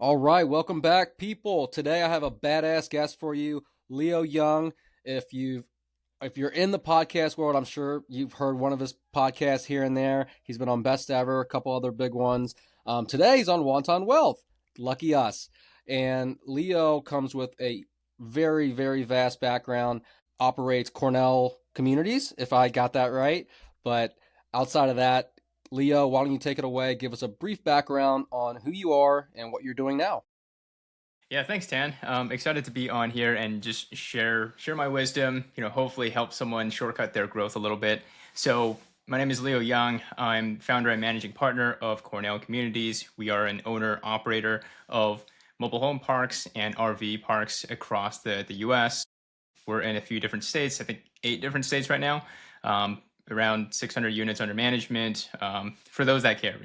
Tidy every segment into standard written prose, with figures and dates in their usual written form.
All right, welcome back, people. Today I have a badass guest for you, Leo Young. If you've if you're in the podcast world, I'm sure you've heard one of his podcasts here and there. He's been on Best Ever, a couple other big ones. Today he's on Wonton Wealth. Lucky us. And Leo comes with a very, very vast background. Operates Cornell Communities, if I got that right. But outside of that, Leo, why don't you take it away? Give us a brief background on who you are and what you're doing now. Yeah, thanks, Tan. Excited to be on here and just share my wisdom. Hopefully help someone shortcut their growth a little bit. So, my name is Leo Young. I'm founder and managing partner of Cornell Communities. We are an owner operator of mobile home parks and RV parks across the U.S. We're in a few different states. I think 8 different states right now. Around 600 units under management. For those that care,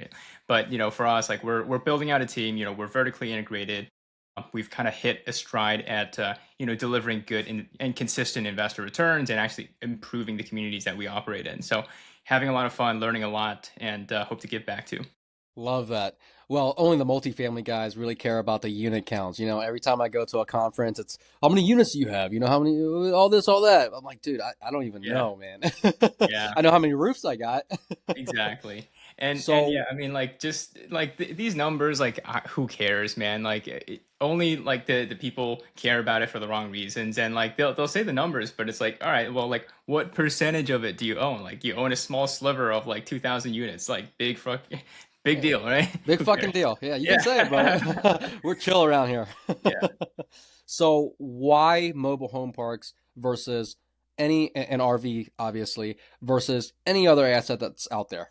but for us, like we're building out a team. We're vertically integrated. We've kind of hit a stride at delivering good and consistent investor returns and actually improving the communities that we operate in. So having a lot of fun, learning a lot, and hope to give back too. Love that. Well, only the multifamily guys really care about the unit counts. Every time I go to a conference, it's how many units do you have? How many, all this, all that. I'm like, dude, I don't even Yeah, know, man. yeah. I know how many roofs I got. Exactly. And yeah, So, I mean, like, just like these numbers, like who cares, man? Like only like the people care about it for the wrong reasons, and like they'll say the numbers, but it's like, all right, well, like what percentage of it do you own? Like you own a small sliver of like 2,000 units, like big hey, deal, right? big Who fucking cares? deal. Yeah, you can Yeah. say it, brother. We're chill around here. Yeah. So, why mobile home parks versus an RV, obviously, versus any other asset that's out there?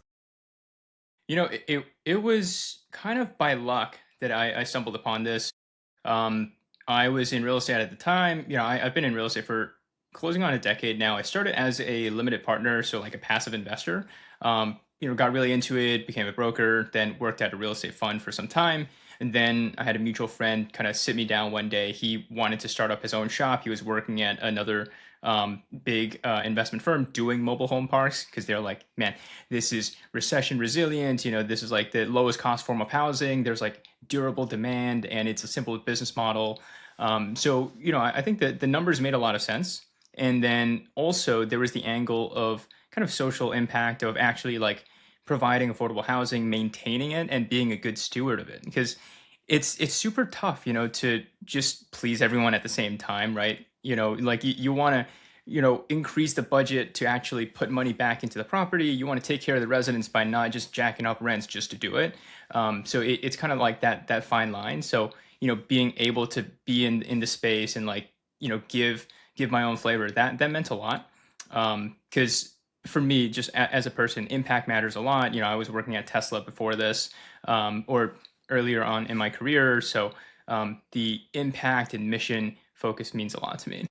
It was kind of by luck that I stumbled upon this. Um, I was in real estate at the time. I've been in real estate for closing on a decade now. I started as a limited partner, so like a passive investor. Got really into it, became a broker, then worked at a real estate fund for some time. And then I had a mutual friend kind of sit me down one day. He wanted to start up his own shop. He was working at another big investment firm doing mobile home parks because they're like, man, this is recession resilient. This is like the lowest cost form of housing. There's like durable demand and it's a simple business model. I think that the numbers made a lot of sense. And then also there was the angle of kind of social impact of actually like providing affordable housing, maintaining it, and being a good steward of it. Because it's super tough, to just please everyone at the same time, right? Like you want to increase the budget to actually put money back into the property. You want to take care of the residents by not just jacking up rents just to do it. It's kind of like that fine line. So being able to be in the space and like give my own flavor, that meant a lot. Because for me, just as a person, impact matters a lot. I was working at Tesla before this, or earlier on in my career. So the impact and mission focus means a lot to me.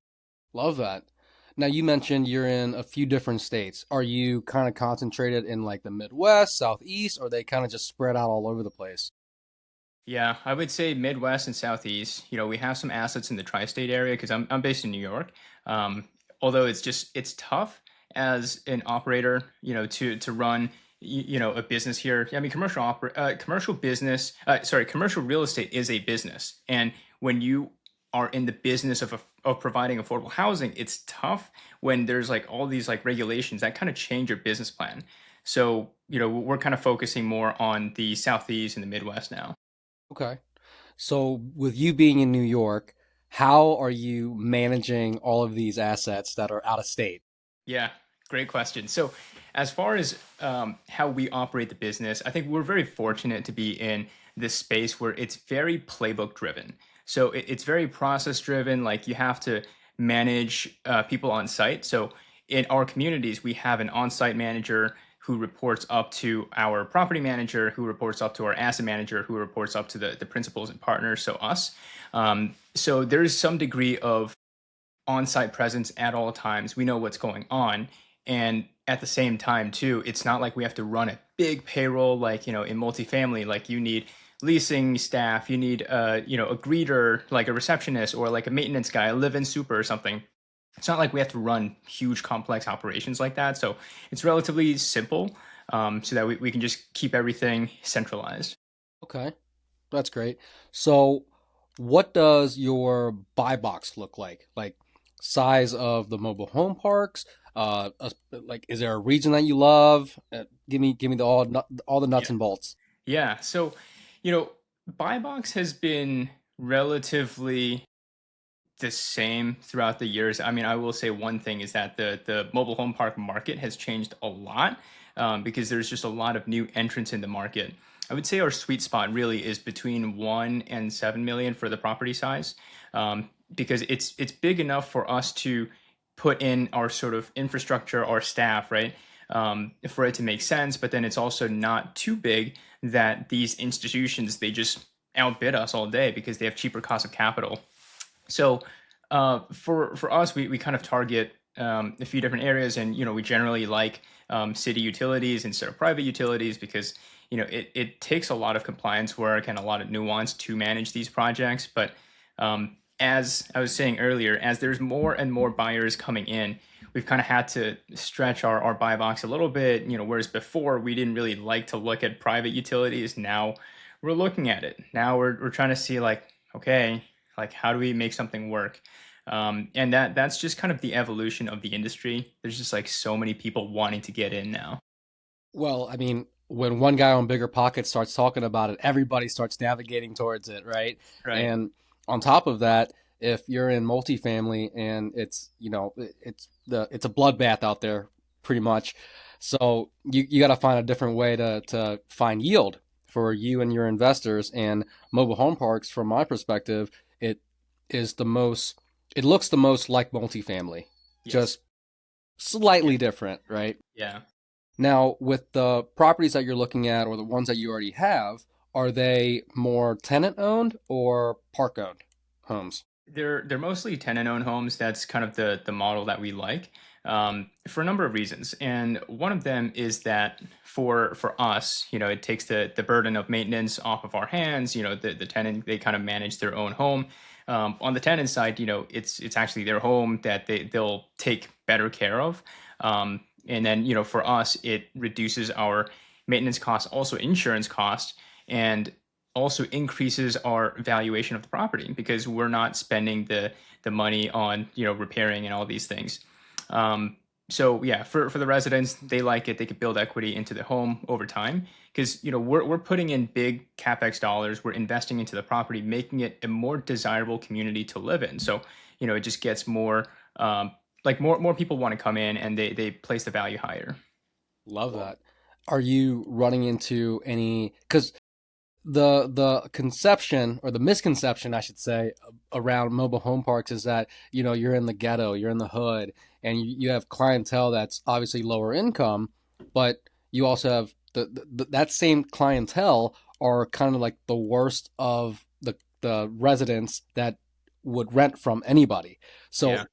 Love that. Now, you mentioned you're in a few different states. Are you kind of concentrated in like the Midwest, Southeast, or are they kind of just spread out all over the place? Yeah, I would say Midwest and Southeast. We have some assets in the tri-state area because I'm based in New York. Although it's tough as an operator, to run a business here. I mean, commercial real estate is a business, and when you are in the business of providing affordable housing, it's tough when there's like all these like regulations that kind of change your business plan. So we're kind of focusing more on the Southeast and the Midwest now. Okay. So, with you being in New York, how are you managing all of these assets that are out of state? Yeah, great question. So, as far as how we operate the business, I think we're very fortunate to be in this space where it's very playbook driven. So, it's very process driven. Like, you have to manage people on site. So, in our communities, we have an on site manager who reports up to our property manager, who reports up to our asset manager, who reports up to the principals and partners, so us. So, there's some degree of on-site presence at all times. We know what's going on. And at the same time, too, it's not like we have to run a big payroll like, in multifamily, like you need leasing staff, you need a greeter, like a receptionist or like a maintenance guy, a live-in super or something. It's not like we have to run huge complex operations like that. So it's relatively simple, so that we can just keep everything centralized. Okay. That's great. So, what does your buy box look like? Like size of the mobile home parks? Like, is there a region that you love? Give me all the nuts Yeah. and bolts. Yeah. So, you know, buy box has been relatively the same throughout the years. I mean, I will say one thing is that the mobile home park market has changed a lot, because there's just a lot of new entrants in the market. I would say our sweet spot really is between 1 and 7 million for the property size, because it's big enough for us to put in our sort of infrastructure, our staff, right? For it to make sense, but then it's also not too big that these institutions, they just outbid us all day because they have cheaper cost of capital. So for us, we kind of target a few different areas, and we generally like city utilities instead of private utilities because it takes a lot of compliance work and a lot of nuance to manage these projects. But as I was saying earlier, as there's more and more buyers coming in, we've kind of had to stretch our buy box a little bit. Whereas before we didn't really like to look at private utilities, now we're looking at it. Now we're trying to see like, okay, like how do we make something work? And that's just kind of the evolution of the industry. There's just like so many people wanting to get in now. Well, I mean, when one guy on Bigger Pockets starts talking about it, everybody starts navigating towards it, right? Right. And on top of that, if you're in multifamily and it's a bloodbath out there, pretty much. So you got to find a different way to find yield for you and your investors. And mobile home parks, from my perspective, it is the most. It looks the most like multifamily, Yes. just slightly different, right? Yeah. Now, with the properties that you're looking at or the ones that you already have, are they more tenant owned or park owned homes? They're mostly tenant-owned homes. That's kind of the model that we like, for a number of reasons. And one of them is that for us, it takes the burden of maintenance off of our hands. The tenant, they kind of manage their own home. On the tenant side, it's actually their home that they'll take better care of. And then for us, it reduces our maintenance costs, also insurance costs, and also increases our valuation of the property because we're not spending the money on repairing and all these things. So yeah, for the residents, they like it. They could build equity into the home over time because we're putting in big capex dollars. We're investing into the property, making it a more desirable community to live in. So it just gets more, like more people want to come in, and they place the value higher. Love that. Are you running into any, because the conception or the misconception I should say around mobile home parks is that you're in the ghetto, you're in the hood, and you have clientele that's obviously lower income, but you also have that same clientele are kind of like the worst of the residents that would rent from anybody. Yeah. So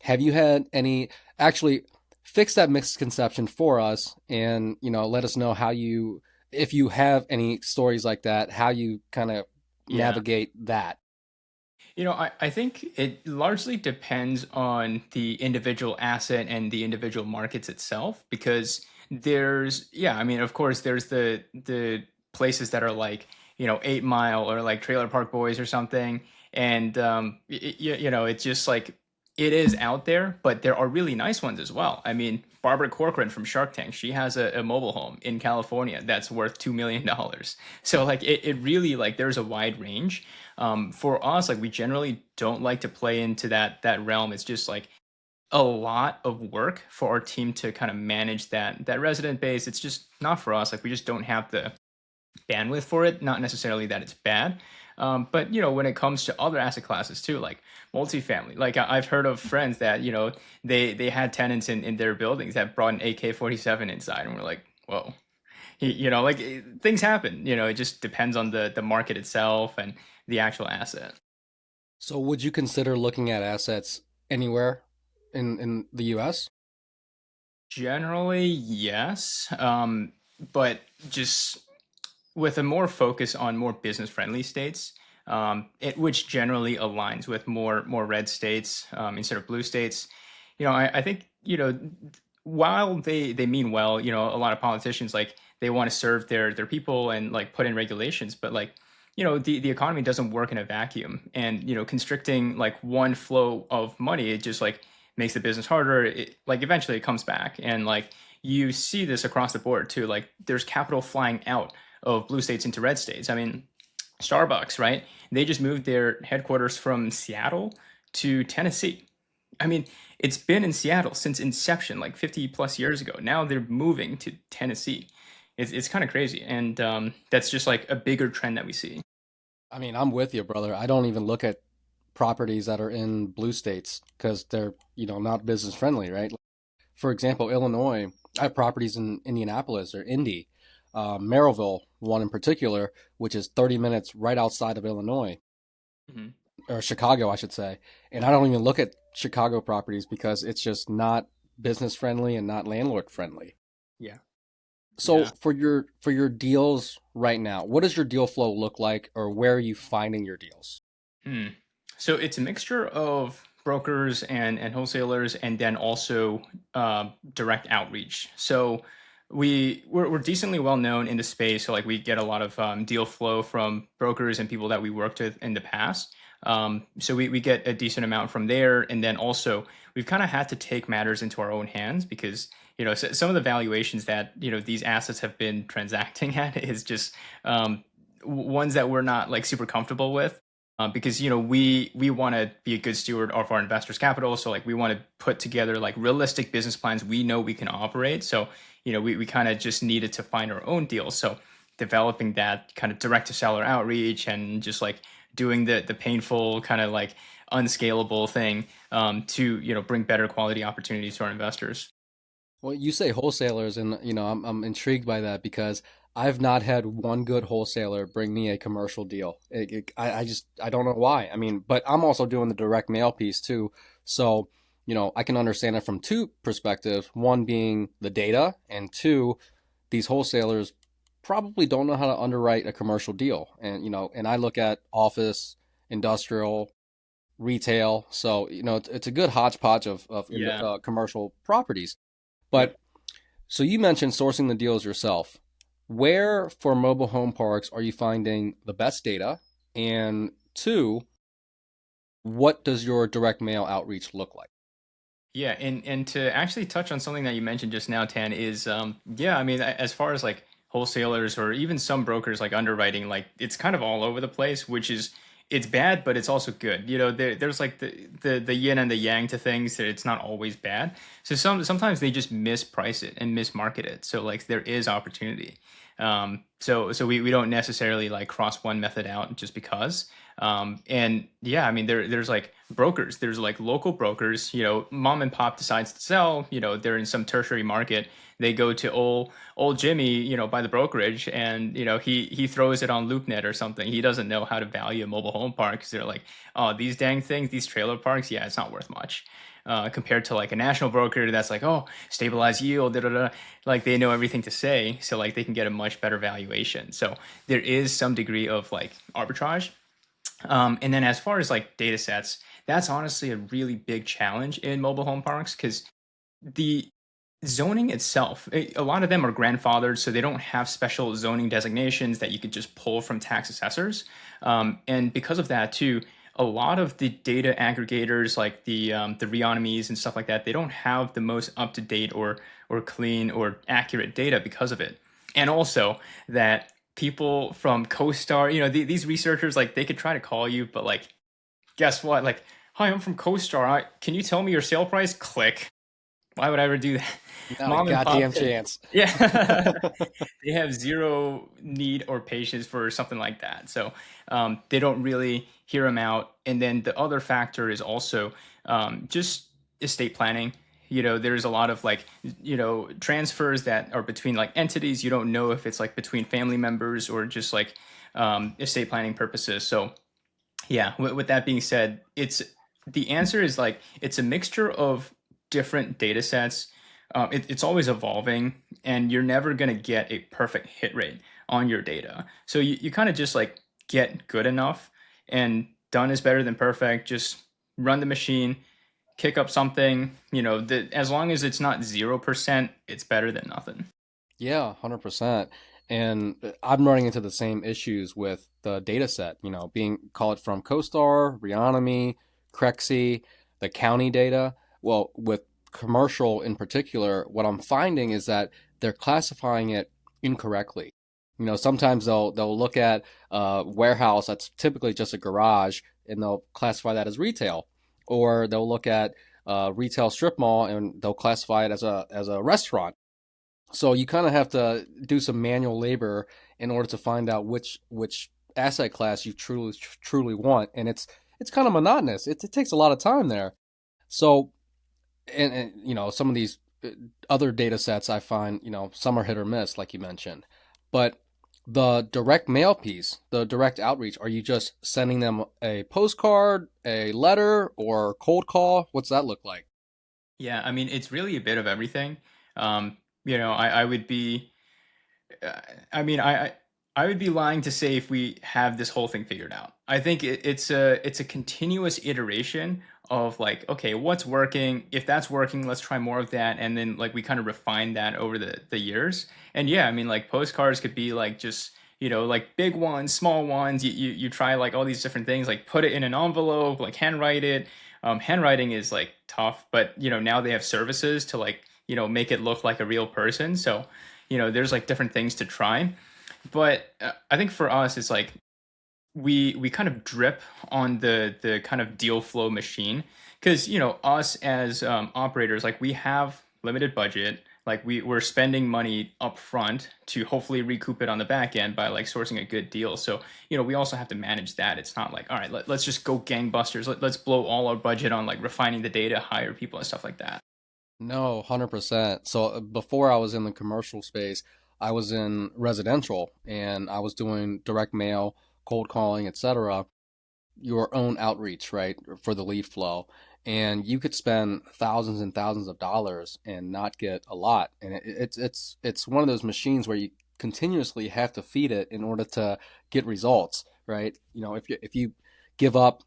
have you had any actually fix that misconception for us and let us know how you if you have any stories like that, how you kind of Yeah. navigate that? I think it largely depends on the individual asset and the individual markets itself because I mean, of course, there's the places that are like, 8 Mile or like Trailer Park Boys or something. And, it's just like, it is out there, but there are really nice ones as well. I mean, Barbara Corcoran from Shark Tank, she has a mobile home in California that's worth $2 million. So like it really like there's a wide range. For us, like we generally don't like to play into that realm. It's just like a lot of work for our team to kind of manage that resident base. It's just not for us. Like we just don't have the bandwidth for it. Not necessarily that it's bad, but when it comes to other asset classes too, like multifamily, like I've heard of friends that they had tenants in their buildings that brought an AK-47 inside, and we're like, whoa. Like things happen. It just depends on the market itself and the actual asset. So would you consider looking at assets anywhere in the US? Generally, yes, but just with a more focus on more business friendly states, which generally aligns with more red states, instead of blue states. I think while they mean well, a lot of politicians like they want to serve their people and like put in regulations, but like the economy doesn't work in a vacuum, and constricting like one flow of money, it just like makes the business harder. Like eventually it comes back, and like you see this across the board too. Like there's capital flying out of blue states into red states. I mean, Starbucks, right? They just moved their headquarters from Seattle to Tennessee. I mean, it's been in Seattle since inception, like 50 plus years ago. Now they're moving to Tennessee. It's kind of crazy. And that's just like a bigger trend that we see. I mean, I'm with you, brother. I don't even look at properties that are in blue states because they're, not business friendly, right? For example, Illinois, I have properties in Indianapolis or Indy, Maryville, one in particular, which is 30 minutes right outside of Illinois, Mhm. or Chicago, I should say. And I don't even look at Chicago properties because it's just not business friendly and not landlord friendly. Yeah. So Yeah. for your deals right now, what does your deal flow look like, or where are you finding your deals? Hmm. So it's a mixture of brokers and wholesalers, and then also direct outreach. So we're decently well known in the space. So like we get a lot of deal flow from brokers and people that we worked with in the past. So we get a decent amount from there, and then also we've kind of had to take matters into our own hands because some of the valuations that these assets have been transacting at is just ones that we're not like super comfortable with, because we want to be a good steward of our investors' capital. So like we want to put together like realistic business plans we know we can operate. So we kind of just needed to find our own deals. So developing that kind of direct to seller outreach and just like doing the painful kind of like unscalable thing, to bring better quality opportunities to our investors. Well, you say wholesalers, and I'm intrigued by that because I've not had one good wholesaler bring me a commercial deal. I don't know why. I mean, but I'm also doing the direct mail piece too, so I can understand it from two perspectives. One being the data, and two, these wholesalers probably don't know how to underwrite a commercial deal. And and I look at office, industrial, retail, so it's a good hodgepodge of Yeah. commercial properties. Yep. But so you mentioned sourcing the deals yourself. Where for mobile home parks are you finding the best data? And two, what does your direct mail outreach look like? Yeah, and to actually touch on something that you mentioned just now, Tan, is yeah, I mean, as far as like wholesalers or even some brokers like underwriting, like it's kind of all over the place, which is it's bad, but it's also good. There's like the yin and the yang to things, that it's not always bad. So sometimes they just misprice it and mismarket it. So like there is opportunity. So we don't necessarily like cross one method out just because. And yeah, I mean there's like brokers, there's like local brokers, mom and pop decides to sell, they're in some tertiary market, they go to old Jimmy, by the brokerage, and he throws it on LoopNet or something. He doesn't know how to value a mobile home park because they're like, oh, these dang things, these trailer parks, yeah, it's not worth much. Compared to like a national broker that's like, oh, stabilized yield, da, da, da. Like they know everything to say, so like they can get a much better valuation. So there is some degree of like arbitrage. And then as far as like data sets, that's honestly a really big challenge in mobile home parks because the zoning itself, a lot of them are grandfathered, so they don't have special zoning designations that you could just pull from tax assessors. And because of that, too, a lot of the data aggregators, like the Reonomies and stuff like that, they don't have the most up to date or clean or accurate data because of it. And also that people from CoStar, these researchers, like they could try to call you, but like, guess what? Like, hi, I'm from CoStar. Can you tell me your sale price? Click. Why would I ever do that? Not a Mom and pop, goddamn chance. yeah, they have zero need or patience for something like that. So they don't really hear them out. And then the other factor is also just estate planning. There's a lot of like, transfers that are between like entities. You don't know if it's like between family members or just like estate planning purposes. So yeah, with that being said, the answer is like it's a mixture of different data sets. It's always evolving, and you're never going to get a perfect hit rate on your data. So you kind of just like get good enough, and done is better than perfect. Just run the machine, kick up something. As long as it's not 0%, it's better than nothing. Yeah, 100%. And I'm running into the same issues with the data set, being called from CoStar, Reonomy, Crexi, the county data. Well, with commercial in particular, what I'm finding is that they're classifying it incorrectly. Sometimes they'll look at a warehouse that's typically just a garage and they'll classify that as retail, or they'll look at a retail strip mall and they'll classify it as a restaurant. So you kind of have to do some manual labor in order to find out which asset class you truly want, and it's kind of monotonous. It takes a lot of time there. So and some of these other data sets I find some are hit or miss, like you mentioned, but the direct mail piece, the direct outreach, are you just sending them a postcard, a letter, or cold call? What's that look like? Yeah, I mean, it's really a bit of everything. I would be, uh, I mean, I would be lying to say if we have this whole thing figured out. I think it's a continuous iteration of like, okay, what's working? If that's working, let's try more of that, and then like we kind of refine that over the years. And yeah, I mean, like postcards could be like just like big ones, small ones. You try like all these different things, like put it in an envelope, like handwrite it. Handwriting is like tough, but now they have services to like make it look like a real person. So there's like different things to try. But I think for us, it's like we kind of drip on the kind of deal flow machine because us as operators, like we have limited budget. Like we're spending money up front to hopefully recoup it on the back end by like sourcing a good deal. So we also have to manage that. It's not like, all right, let's just go gangbusters. Let's blow all our budget on like refining the data, hire people and stuff like that. No, 100%. So before I was in the commercial space, I was in residential and I was doing direct mail, cold calling, etc. Your own outreach, right, for the lead flow. And you could spend thousands and thousands of dollars and not get a lot. And it's one of those machines where you continuously have to feed it in order to get results, right? If you give up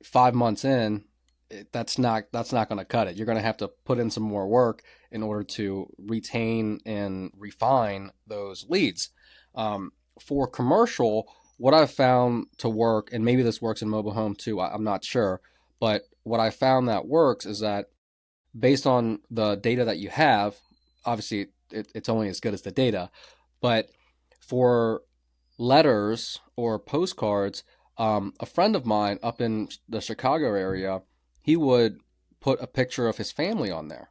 5 months in, that's not going to cut it. You're going to have to put in some more work in order to retain and refine those leads. For commercial, what I've found to work, and maybe this works in mobile home too, I'm not sure, but what I found that works is that based on the data that you have, obviously it's only as good as the data, but for letters or postcards, a friend of mine up in the Chicago area, he would put a picture of his family on there.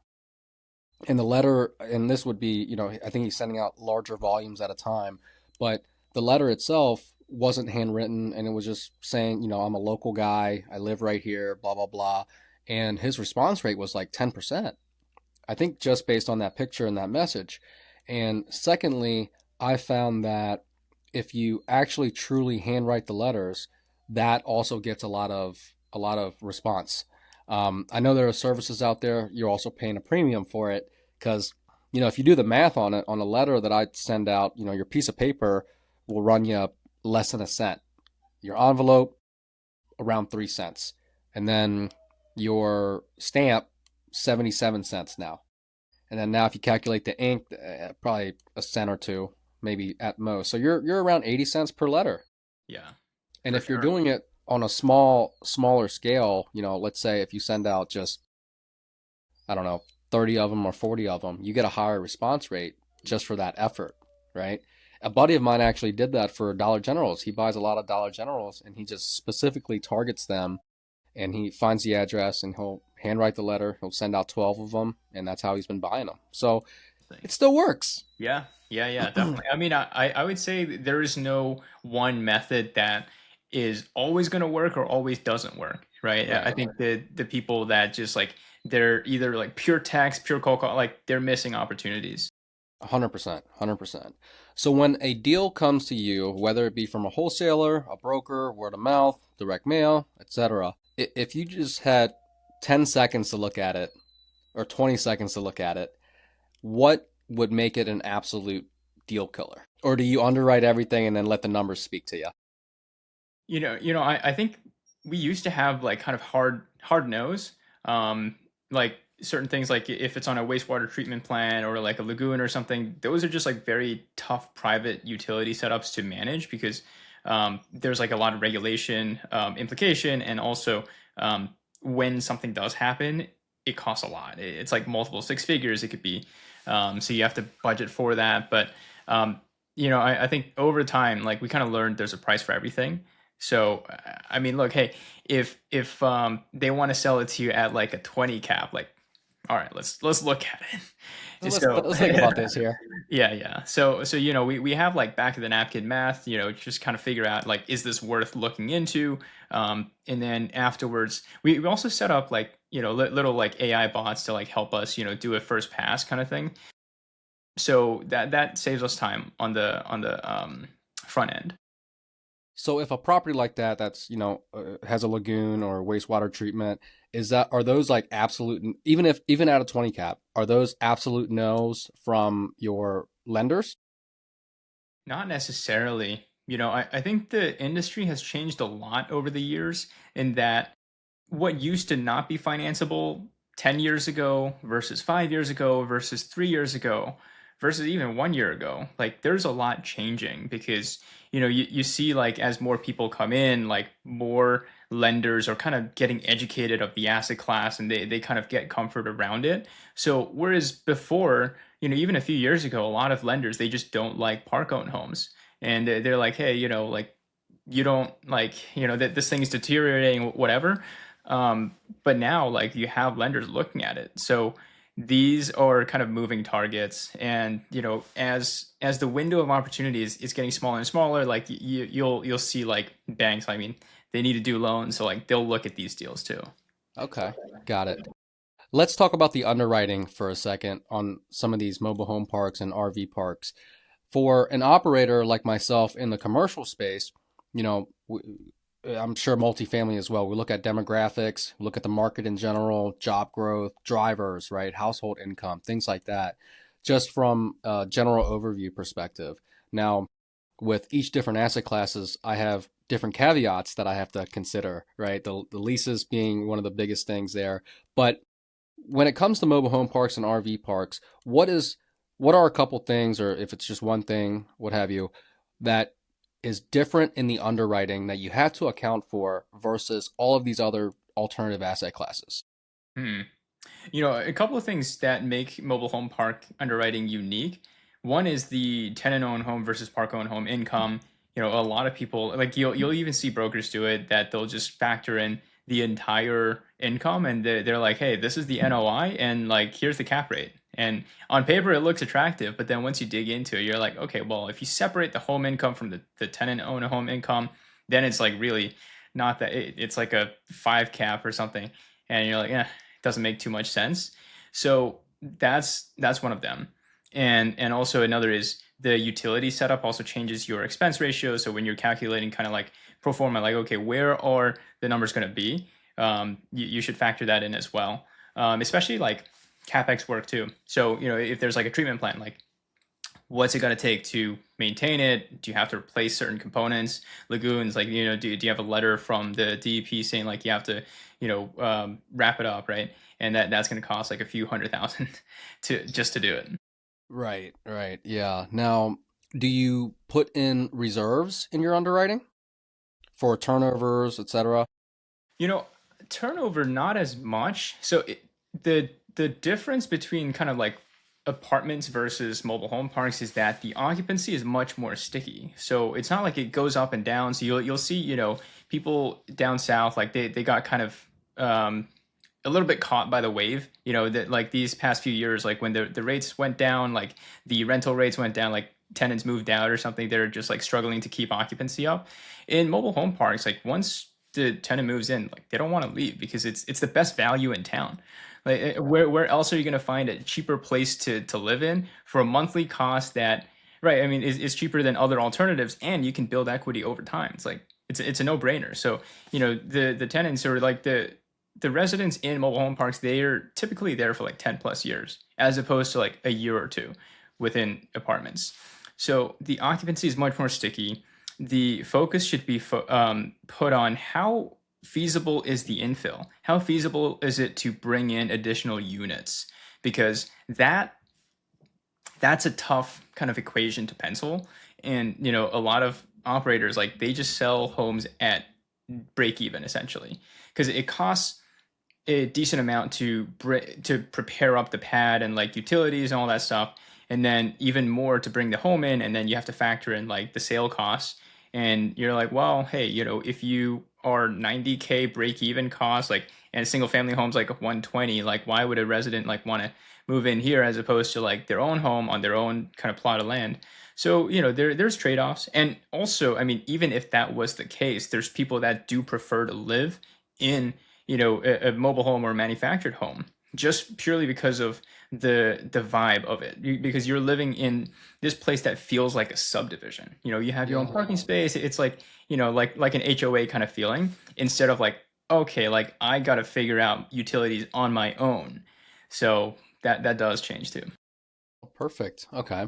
And the letter, and this would be, I think he's sending out larger volumes at a time, but the letter itself wasn't handwritten and it was just saying, I'm a local guy, I live right here, blah, blah, blah. And his response rate was like 10%. I think just based on that picture and that message. And secondly, I found that if you actually truly handwrite the letters, that also gets a lot of response. I know there are services out there. You're also paying a premium for it because if you do the math on it on a letter that I send out, your piece of paper will run you less than a cent. Your envelope around 3 cents, and then your stamp 77 cents now. And then now if you calculate the ink, probably a cent or two, maybe at most. So you're around 80 cents per letter. Yeah, And for if you're sure. doing it on a smaller scale, let's say if you send out just, I don't know, 30 of them or 40 of them, you get a higher response rate just for that effort, right? A buddy of mine actually did that for Dollar Generals. He buys a lot of Dollar Generals and he just specifically targets them and he finds the address and he'll handwrite the letter. He'll send out 12 of them and that's how he's been buying them. So Thing. it still works. Yeah, yeah, definitely. I mean, I would say that there is no one method that is always going to work or always doesn't work, right? I Right. think the people that just like they're either like pure text, pure cold call, like they're missing opportunities. 100%. 100%. So when a deal comes to you, whether it be from a wholesaler, a broker, word of mouth, direct mail, etc., if you just had 10 seconds to look at it or 20 seconds to look at it, what would make it an absolute deal killer? Or do you underwrite everything and then let the numbers speak to you? I think we used to have like kind of hard nose. Like certain things like if it's on a wastewater treatment plant or like a lagoon or something, those are just like very tough private utility setups to manage because there's like a lot of regulation implication, and also um, when something does happen, it costs a lot. It's like multiple six figures. It could be, so you have to budget for that. But um, I think over time, like we kind of learned there's a price for everything. So I mean, look, hey, if they want to sell it to you at like a 20 cap, like all right, let's look at So it. So let's think about this here. yeah. So we have like back of the napkin math, just kind of figure out like is this worth looking into? And then afterwards, we also set up like little like AI bots to like help us do a first pass kind of thing. So that saves us time on the front end. So if a property like that that's, has a lagoon or wastewater treatment, are those like absolute, even at a 20 cap, are those absolute no's from your lenders? Not necessarily. I think the industry has changed a lot over the years in that what used to not be financeable 10 years ago versus 5 years ago versus 3 years ago versus even 1 year ago, like there's a lot changing because you see like as more people come in, like more lenders are kind of getting educated of the asset class, and they kind of get comfort around it. So whereas before, even a few years ago, a lot of lenders, they just don't like park owned homes, and they're like, hey, like you don't like that this thing is deteriorating, whatever. But now like you have lenders looking at it, so these are kind of moving targets, and as the window of opportunity is getting smaller and smaller, like you'll see like banks, I mean, they need to do loans, so like they'll look at these deals too. Okay, got it. Let's talk about the underwriting for a second on some of these mobile home parks and RV parks. For an operator like myself in the commercial space, you know, I'm sure multifamily as well. We look at demographics, look at the market in general, job growth, drivers, right, household income, things like that, just from a general overview perspective. Now, with each different asset classes, I have different caveats that I have to consider, right? The leases being one of the biggest things there. But when it comes to mobile home parks and RV parks, what are a couple things, or if it's just one thing, what have you, that is different in the underwriting that you have to account for versus all of these other alternative asset classes? Hmm. A couple of things that make mobile home park underwriting unique. One is the tenant-owned home versus park-owned home income. A lot of people, like you'll even see brokers do it, that they'll just factor in the entire income, and they're like, hey, this is the NOI, and like here's the cap rate. And on paper it looks attractive, but then once you dig into it, you're like, okay, well, if you separate the home income from the tenant-owned home income, then it's like really not that it's like a five cap or something. And you're like, yeah, doesn't make too much sense. So that's one of them. And also another is the utility setup also changes your expense ratio. So when you're calculating kind of like pro forma, like, okay, where are the numbers going to be? You should factor that in as well, especially like capex work too. So if there's like a treatment plant, like what's it going to take to maintain it? Do you have to replace certain components? Lagoons, like, do you have a letter from the DEP saying like you have to, wrap it up, right? And that's going to cost like a few hundred thousand to do it. Right, right. Yeah. Now, do you put in reserves in your underwriting for turnovers, etc.? You know, Turnover not as much. So the difference between kind of like apartments versus mobile home parks is that the occupancy is much more sticky. So it's not like it goes up and down. So you'll see, people down south, like they got kind of a little bit caught by the wave, that like these past few years, like when the rates went down, like the rental rates went down, like tenants moved out or something, they're just like struggling to keep occupancy up. In mobile home parks, like once the tenant moves in, like they don't want to leave because it's the best value in town. Like where else are you going to find a cheaper place to live in for a monthly cost that, right? I mean, is cheaper than other alternatives, and you can build equity over time. It's like it's a no brainer. So the tenants are like the residents in mobile home parks, they are typically there for like 10 plus years, as opposed to like a year or two within apartments. So the occupancy is much more sticky. The focus should be put on how feasible is the infill? How feasible is it to bring in additional units? Because that's a tough kind of equation to pencil. And a lot of operators, like, they just sell homes at break even essentially, because it costs a decent amount to prepare up the pad and like utilities and all that stuff, and then even more to bring the home in, and then you have to factor in like the sale costs. And you're like, well, hey, if you are 90K break even cost, like, and a single family home's like 120, like, why would a resident like want to move in here as opposed to like their own home on their own kind of plot of land? So there's trade-offs. And also, I mean, even if that was the case, there's people that do prefer to live in a mobile home or a manufactured home, just purely because of the vibe of it. Because you're living in this place that feels like a subdivision. You have your own Yeah. parking space. It's like, like an HOA kind of feeling, instead of like, okay, like, I got to figure out utilities on my own. So that does change too. Perfect. Okay.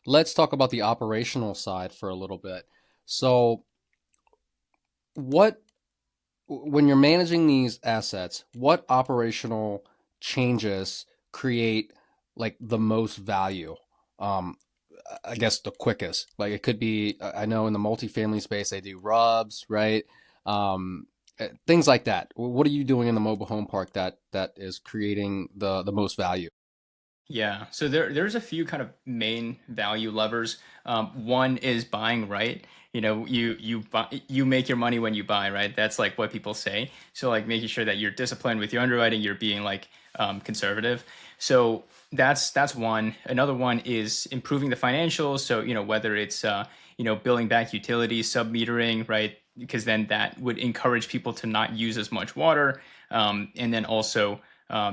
Let's talk about the operational side for a little bit. So, what when you're managing these assets, what operational changes create like the most value? Um, I guess the quickest. Like it could be, I know in the multifamily space they do rubs, right? Um, things like that. What are you doing in the mobile home park that is creating the most value? Yeah, so there's a few kind of main value levers. One is buying right. You make your money when you buy, right? That's like what people say. So like making sure that you're disciplined with your underwriting, you're being like conservative. So that's one. Another one is improving the financials. So whether it's billing back utilities, sub metering, right? Because then that would encourage people to not use as much water, and then also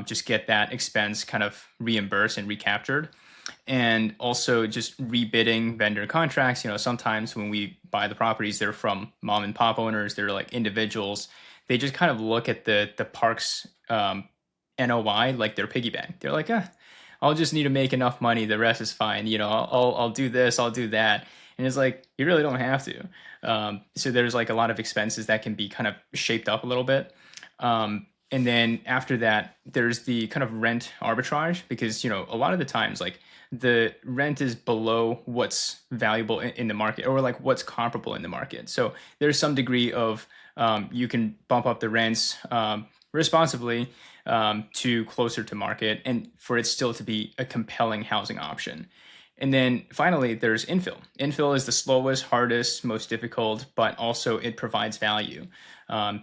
just get that expense kind of reimbursed and recaptured. And also just rebidding vendor contracts. Sometimes when we buy the properties, they're from mom and pop owners, they're like individuals. They just kind of look at the park's NOI like their piggy bank. They're like, I'll just need to make enough money. The rest is fine. I'll do this, I'll do that. And it's like, you really don't have to. So there's like a lot of expenses that can be kind of shaped up a little bit. And then after that, there's the kind of rent arbitrage, because a lot of the times, like, the rent is below what's valuable in the market, or like what's comparable in the market. So there's some degree of you can bump up the rents responsibly to closer to market, and for it still to be a compelling housing option. And then finally, there's infill. Infill is the slowest, hardest, most difficult, but also it provides value.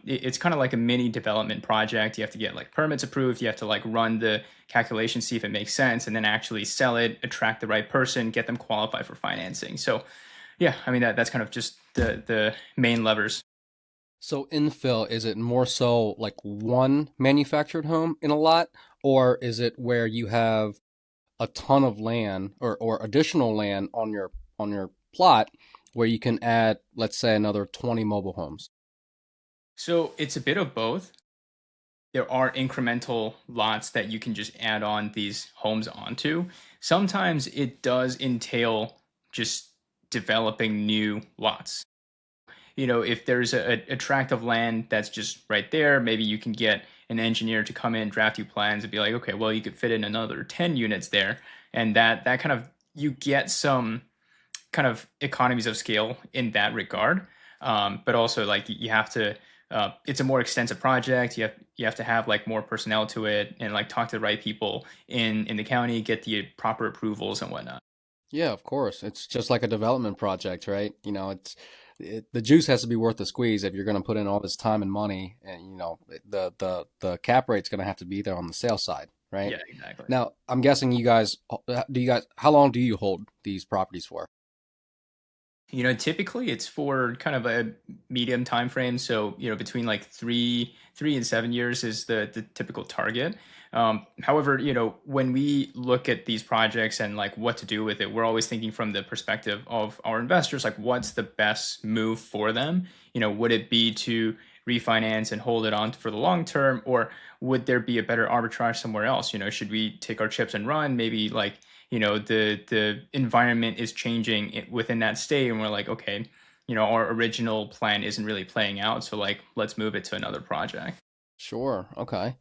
It's kind of like a mini development project. You have to get like permits approved. You have to like run the calculation, see if it makes sense, and then actually sell it, attract the right person, get them qualified for financing. So, yeah, I mean that's kind of just the main levers. So infill, is it more so like one manufactured home in a lot, or is it where you have a ton of land or additional land on your plot where you can add, let's say, another 20 mobile homes? So it's a bit of both. There are incremental lots that you can just add on these homes onto. Sometimes it does entail just developing new lots. If there's a tract of land that's just right there, maybe you can get an engineer to come in, draft you plans, and be like, okay, well, you could fit in another 10 units there. And that kind of, you get some kind of economies of scale in that regard. But also, like, you have to, it's a more extensive project. You have to have like more personnel to it, and like talk to the right people in the county, get the proper approvals and whatnot. Yeah, of course. It's just like a development project, right? The juice has to be worth the squeeze if you're going to put in all this time and money, and the cap rate's going to have to be there on the sales side, right? Yeah, exactly. Now, I'm guessing how long do you hold these properties for? Typically it's for kind of a medium time frame. So, between like 3 and 7 years is the typical target. However, when we look at these projects and like what to do with it, we're always thinking from the perspective of our investors, like, what's the best move for them? Would it be to refinance and hold it on for the long term, or would there be a better arbitrage somewhere else? Should we take our chips and run? Maybe like, the environment is changing within that state, and we're like, okay, our original plan isn't really playing out. So like, let's move it to another project. Sure. Okay.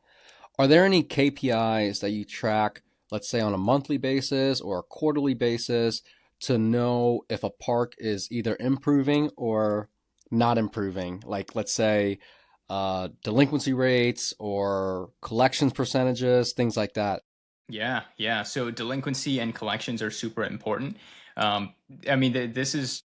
Are there any KPIs that you track, let's say on a monthly basis or a quarterly basis, to know if a park is either improving or not improving? Like, let's say, delinquency rates or collections percentages, things like that. Yeah, yeah. So delinquency and collections are super important. Um, I mean, this is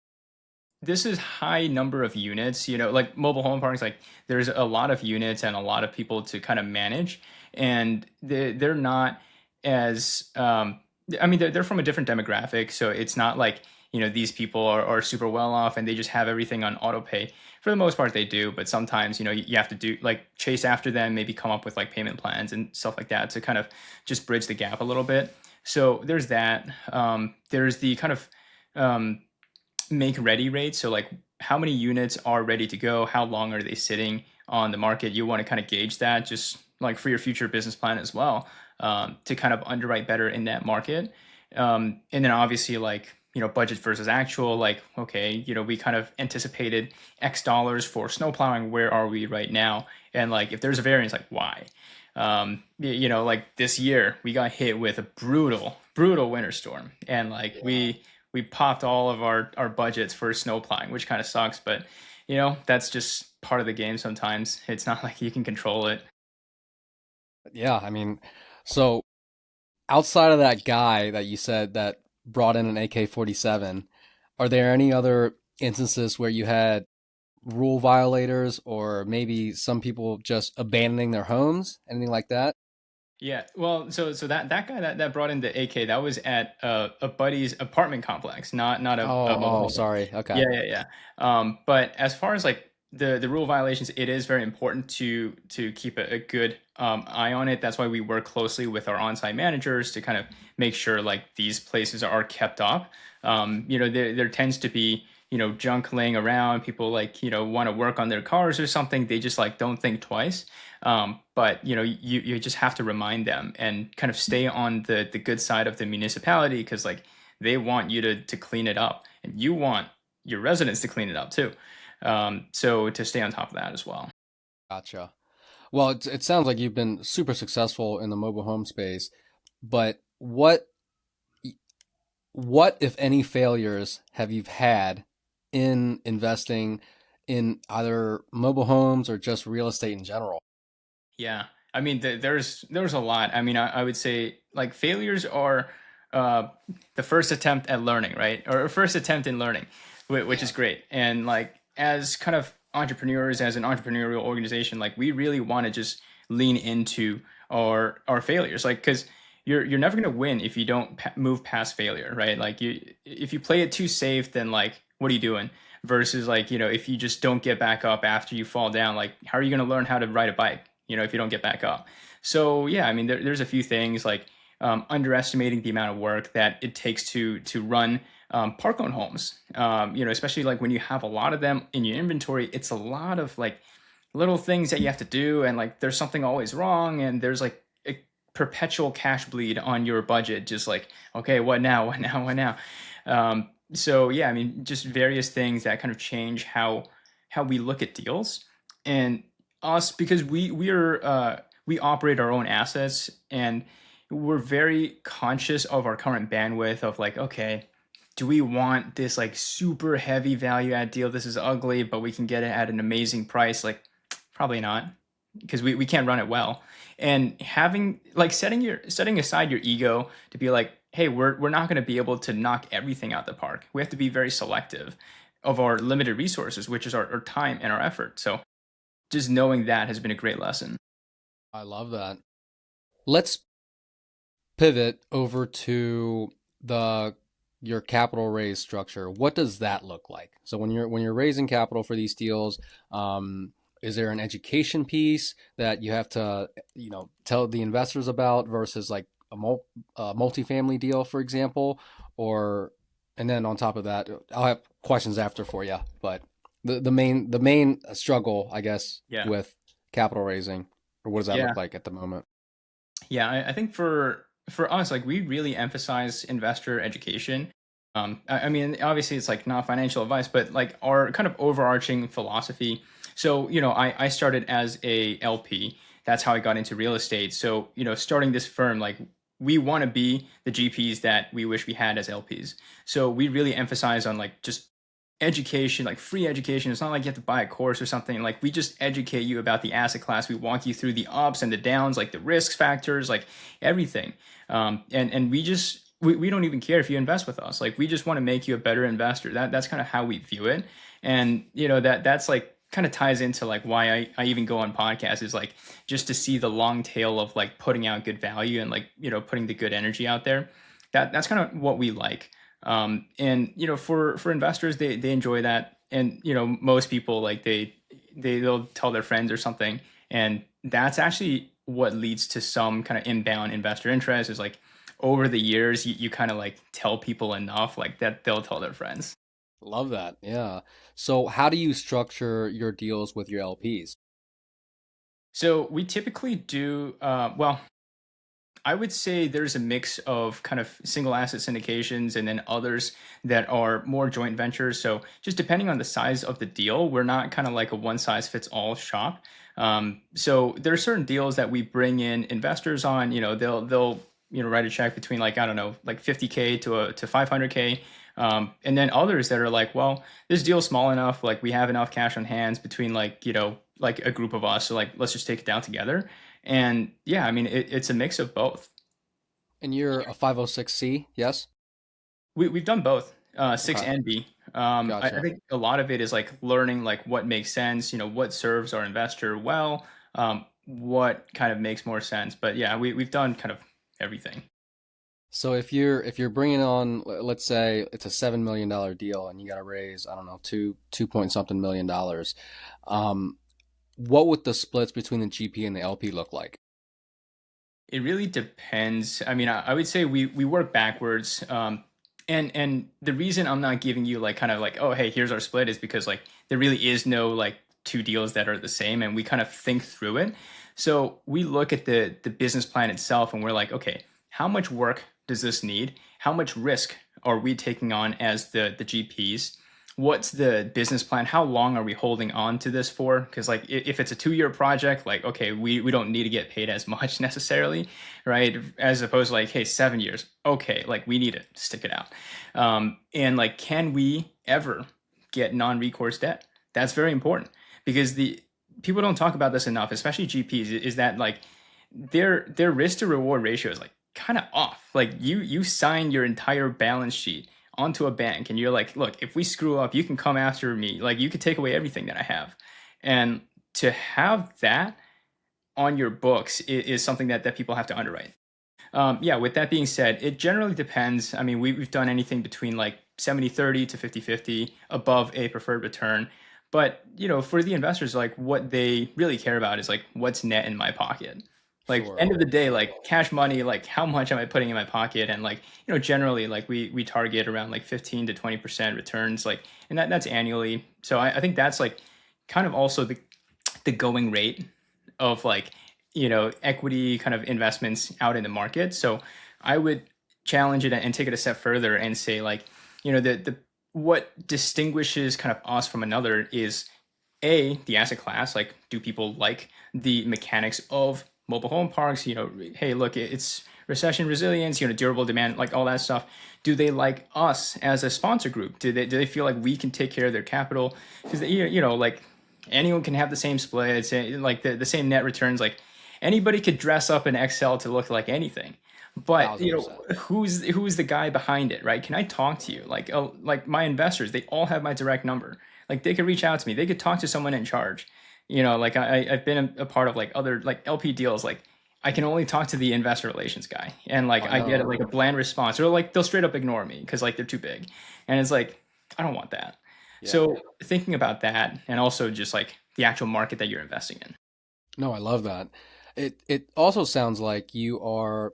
high number of units, like mobile home parks, like there's a lot of units and a lot of people to kind of manage, and they're not as I mean, they're from a different demographic, so it's not like these people are super well off and they just have everything on auto pay. For the most part they do, but sometimes you have to do like chase after them, maybe come up with like payment plans and stuff like that to kind of just bridge the gap a little bit. So there's that. There's the kind of um, make ready rates. So like how many units are ready to go? How long are they sitting on the market? You want to kind of gauge that just like for your future business plan as well, to kind of underwrite better in that market. And then obviously like, budget versus actual, like, okay, we kind of anticipated X dollars for snow plowing. Where are we right now? And like, if there's a variance, like why? Like this year we got hit with a brutal winter storm, and like we popped all of our budgets for snow plowing, which kind of sucks, but that's just part of the game sometimes. It's not like you can control it. Yeah, I mean, so outside of that guy that you said that brought in an AK-47, are there any other instances where you had rule violators or maybe some people just abandoning their homes, anything like that? Yeah, well, so that guy that brought in the AK, that was at a buddy's apartment complex, not a mobile Oh, home park. sorry. Okay. Yeah, yeah, yeah. But as far as like the rule violations, it is very important to keep a good eye on it. That's why we work closely with our on-site managers to kind of make sure like these places are kept up. There tends to be junk laying around. People like want to work on their cars or something. They just like don't think twice. But you just have to remind them and kind of stay on the good side of the municipality, because like they want you to clean it up, and you want your residents to clean it up too. So to stay on top of that as well. Gotcha. Well, it sounds like you've been super successful in the mobile home space, but what, if any, failures have you had in investing in either mobile homes or just real estate in general? Yeah, I mean, there's a lot. I mean, I would say like failures are uh, the first attempt at learning, right? Or first attempt in learning, which is great. And like as kind of entrepreneurs, as an entrepreneurial organization, like we really want to just lean into our failures, like because you're never gonna win if you don't move past failure, right? Like if you play it too safe, then like what are you doing? Versus like if you just don't get back up after you fall down, like how are you gonna learn how to ride a bike? If you don't get back up. So yeah, I mean, there's a few things like underestimating the amount of work that it takes to run park owned homes. Especially like when you have a lot of them in your inventory, it's a lot of like little things that you have to do, and like there's something always wrong, and there's like a perpetual cash bleed on your budget. Just like, okay, what now? What now? What now? So yeah, I mean, just various things that kind of change how we look at deals. And us, because we operate our own assets, and we're very conscious of our current bandwidth of like, okay, do we want this like super heavy value add deal? This is ugly, but we can get it at an amazing price. Like, probably not, because we can't run it well. And having like setting aside your ego to be like, hey, we're not going to be able to knock everything out the park. We have to be very selective of our limited resources, which is our time and our effort. So just knowing that has been a great lesson. I love that. Let's pivot over to the your capital raise structure. What does that look like? So when you're raising capital for these deals, is there an education piece that you have to tell the investors about versus like a multifamily deal, for example, or and then on top of that, I'll have questions after for you, but the main struggle, I guess, Yeah. with capital raising, or what does that Yeah. look like at the moment? Yeah. I think for us, like we really emphasize investor education. I mean, obviously it's like not financial advice, but like our kind of overarching philosophy. So, I started as a LP. That's how I got into real estate. So, starting this firm, like we want to be the GPs that we wish we had as LPs. So we really emphasize on like just education, like free education. It's not like you have to buy a course or something. Like we just educate you about the asset class. We walk you through the ups and the downs, like the risk factors, like everything. And we don't even care if you invest with us. Like we just want to make you a better investor. That's kind of how we view it. And that's like kind of ties into like why I even go on podcasts, is like just to see the long tail of like putting out good value and like, putting the good energy out there. That's kind of what we like. And for investors, they enjoy that. And most people, like they'll tell their friends or something, and that's actually what leads to some kind of inbound investor interest. Is like over the years, you kind of like tell people enough like that they'll tell their friends. Love that. Yeah. So how do you structure your deals with your LPs? So we typically do well. I would say there's a mix of kind of single asset syndications and then others that are more joint ventures. So just depending on the size of the deal, we're not kind of like a one size fits all shop. So there are certain deals that we bring in investors on. They'll write a check between like, I don't know, like 50K to 500K. And then others that are like, well, this deal's small enough, like we have enough cash on hands between like, like a group of us. So like, let's just take it down together. And yeah, I mean, it's a mix of both. And you're a 506C, yes? We've done both, six Okay. and B. I Gotcha. think a lot of it is like learning like what makes sense, what serves our investor well, what kind of makes more sense. But yeah, we've done kind of everything. So if you're bringing on, let's say it's a $7 million deal and you got to raise, I don't know, two point something $1 million, um, what would the splits between the GP and the LP look like? It really depends. I mean, I would say we work backwards. And the reason I'm not giving you like kind of like, oh, hey, here's our split, is because like there really is no like two deals that are the same, and we kind of think through it. So we look at the business plan itself, and we're like, okay, how much work does this need? How much risk are we taking on as the GPs? What's the business plan? How long are we holding on to this for? Because like if it's a 2 year project, like okay, we don't need to get paid as much necessarily, right? As opposed to like, hey, 7 years, okay, like we need to stick it out. And like, can we ever get non-recourse debt? That's very important, because the people don't talk about this enough, especially GPs, is that like their risk to reward ratio is like kind of off. Like you sign your entire balance sheet onto a bank, and you're like, look, if we screw up, you can come after me. Like you could take away everything that I have. And to have that on your books is something that people have to underwrite. Yeah, with that being said, it generally depends. I mean, we've done anything between like 70/30 to 50/50 above a preferred return. But, for the investors, like what they really care about is like what's net in my pocket. Like Sure. end of the day, like cash money, like how much am I putting in my pocket? And like, generally like we target around like 15 to 20% returns, like, and that's annually. So I think that's like kind of also the going rate of like, equity kind of investments out in the market. So I would challenge it and take it a step further and say like, the what distinguishes kind of us from another is the asset class. Like, do people like the mechanics of mobile home parks? Hey, look, it's recession resilience, durable demand, like all that stuff. Do they like us as a sponsor group? Do they feel like we can take care of their capital? Because like anyone can have the same splits, like the same net returns. Like anybody could dress up in Excel to look like anything. But 1000%. who's the guy behind it, right? Can I talk to you? Like my investors, they all have my direct number. Like they could reach out to me. They could talk to someone in charge. Like I've been a part of like other like LP deals. Like I can only talk to the investor relations guy, and like I I get know. like a bland response, or like they'll straight up ignore me because like they're too big, and it's like I don't want that. Yeah. So thinking about that, and also just like the actual market that you're investing in. No, I love that. It also sounds like you are,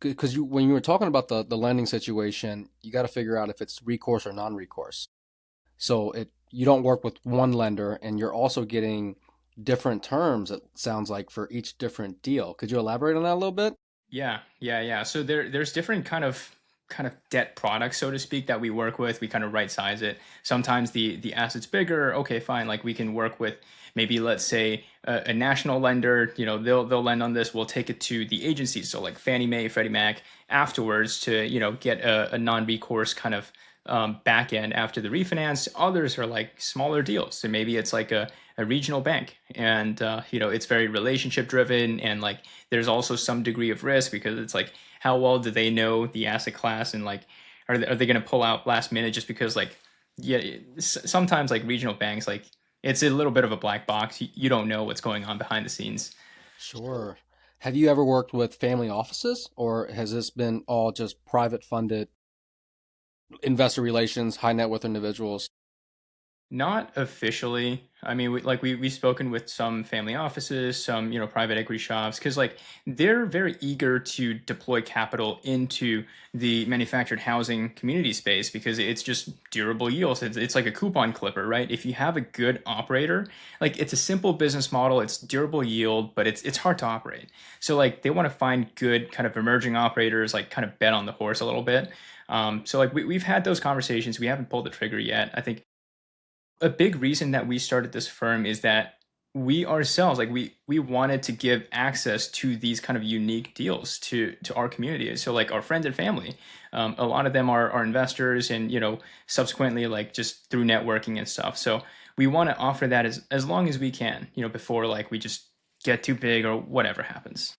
because when you were talking about the lending situation, you got to figure out if it's recourse or non-recourse. So you don't work with one lender, and you're also getting different terms, it sounds like, for each different deal. Could you elaborate on that a little bit? Yeah. So there's different kind of kind of debt products, so to speak, that we work with. We kind of right size it. Sometimes the asset's bigger. Okay, fine. Like we can work with maybe, let's say, a national lender. They'll lend on this. We'll take it to the agencies, so like Fannie Mae, Freddie Mac, afterwards to get a non-recourse kind of back end after the refinance. Others are like smaller deals, so maybe it's like a regional bank, and it's very relationship driven, and like there's also some degree of risk because it's like how well do they know the asset class, and like are they going to pull out last minute just because like yeah, sometimes like regional banks, like it's a little bit of a black box. You don't know what's going on behind the scenes. Sure. Have you ever worked with family offices, or has this been all just private funded investor relations, high net worth individuals? Not officially. I mean, we've spoken with some family offices, some private equity shops, because like they're very eager to deploy capital into the manufactured housing community space because it's just durable yields. It's like a coupon clipper, right? If you have a good operator, like it's a simple business model, it's durable yield, but it's hard to operate. So like they want to find good kind of emerging operators, like kind of bet on the horse a little bit. So like we've had those conversations. We haven't pulled the trigger yet. I think a big reason that we started this firm is that we ourselves, like we wanted to give access to these kind of unique deals to our community. So like our friends and family, a lot of them are investors, and subsequently like just through networking and stuff. So we want to offer that as long as we can, before like we just get too big or whatever happens.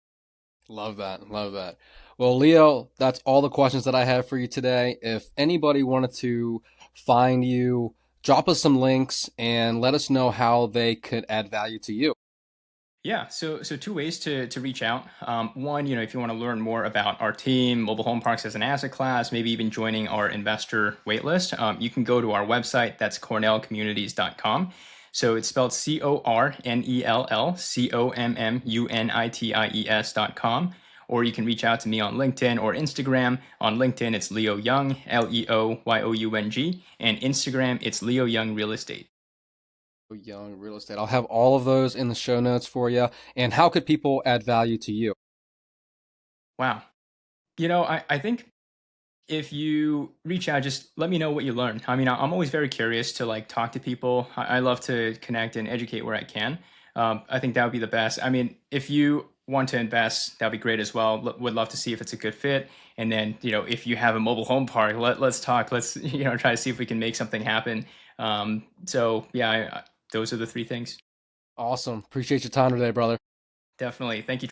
Love that. Love that. Well, Leo, that's all the questions that I have for you today. If anybody wanted to find you, drop us some links and let us know how they could add value to you. Yeah, so two ways to reach out. One, if you want to learn more about our team, mobile home parks as an asset class, maybe even joining our investor waitlist, you can go to our website. That's cornellcommunities.com. So it's spelled CornellCommunities.com. Or you can reach out to me on LinkedIn or Instagram. On LinkedIn, it's Leo Young, LeoYoung, and Instagram, it's Leo Young Real Estate. Young Real Estate. I'll have all of those in the show notes for you. And how could people add value to you? Wow. I think if you reach out, just let me know what you learn. I mean, I'm always very curious to like talk to people. I love to connect and educate where I can. I think that would be the best. I mean, if you want to invest, that'd be great as well. Would love to see if it's a good fit. And then, if you have a mobile home park, let's talk. Let's, try to see if we can make something happen. So yeah, those are the three things. Awesome. Appreciate your time today, brother. Definitely. Thank you.